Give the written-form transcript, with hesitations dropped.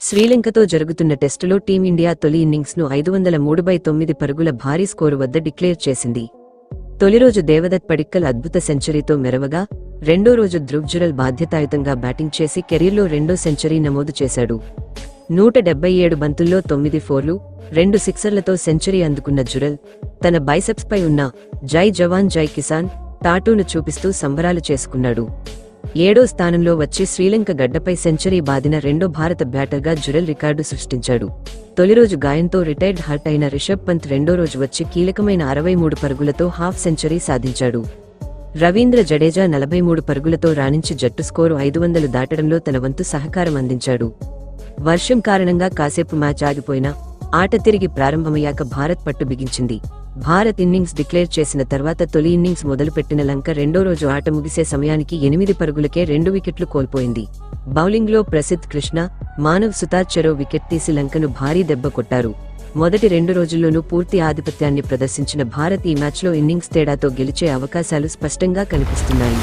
శ్రీలంకతో జరుగుతున్న టెస్టులో టీమిండియా తొలి ఇన్నింగ్స్ను 503/9 పరుగుల భారీ స్కోరు వద్ద డిక్లేర్ చేసింది. తొలిరోజు దేవదత్ పడిక్కల్ అద్భుత సెంచరీతో మెరవగా, రెండో రోజు ధ్రువ్ జురెల్ బాధ్యతాయుతంగా బ్యాటింగ్ చేసి కెరీర్లో రెండో సెంచరీ నమోదు చేశాడు. 177 బంతుల్లో 9 ఫోర్లు, 2 సిక్సర్లతో సెంచరీ అందుకున్న జురెల్, తన బైసెప్స్పై ఉన్న జై జవాన్ జై కిసాన్ టాటూను చూపిస్తూ సంబరాలు చేసుకున్నాడు. 7వ స్థానంలో వచ్చి శ్రీలంక గడ్డపై సెంచరీ బాదిన రెండో భారత బ్యాటర్గా జురెల్ రికార్డు సృష్టించాడు. తొలిరోజు గాయంతో రిటైర్డ్ హర్ట్ అయిన రిషబ్ పంత్ రెండో రోజు వచ్చి కీలకమైన 63 పరుగులతో హాఫ్ సెంచరీ సాధించాడు. రవీంద్ర జడేజా 43 పరుగులతో రాణించి జట్టు స్కోరు 500 దాటడంలో తన వంతు సహకారం అందించాడు. వర్షం కారణంగా కాసేపు మ్యాచ్ ఆగిపోయినా, ఆట తిరిగి ప్రారంభమయ్యాక భారత్ పట్టు బిగించింది. భారత్ ఇన్నింగ్స్ డిక్లేర్ చేసిన తర్వాత తొలి ఇన్నింగ్స్ మొదలుపెట్టిన లంక రెండో రోజు ఆట ముగిసే సమయానికి 8 పరుగులకే 2 వికెట్లు కోల్పోయింది. బౌలింగ్లో ప్రసిద్ధ్ కృష్ణ, మానవ్ సుతార్ చెరో వికెట్ తీసి లంకను భారీ దెబ్బ కొట్టారు. మొదటి 2 రోజుల్లోనూ పూర్తి ఆధిపత్యాన్ని ప్రదర్శించిన భారత్ ఈ మ్యాచ్లో ఇన్నింగ్స్ తేడాతో గెలిచే అవకాశాలు స్పష్టంగా కనిపిస్తున్నాయి.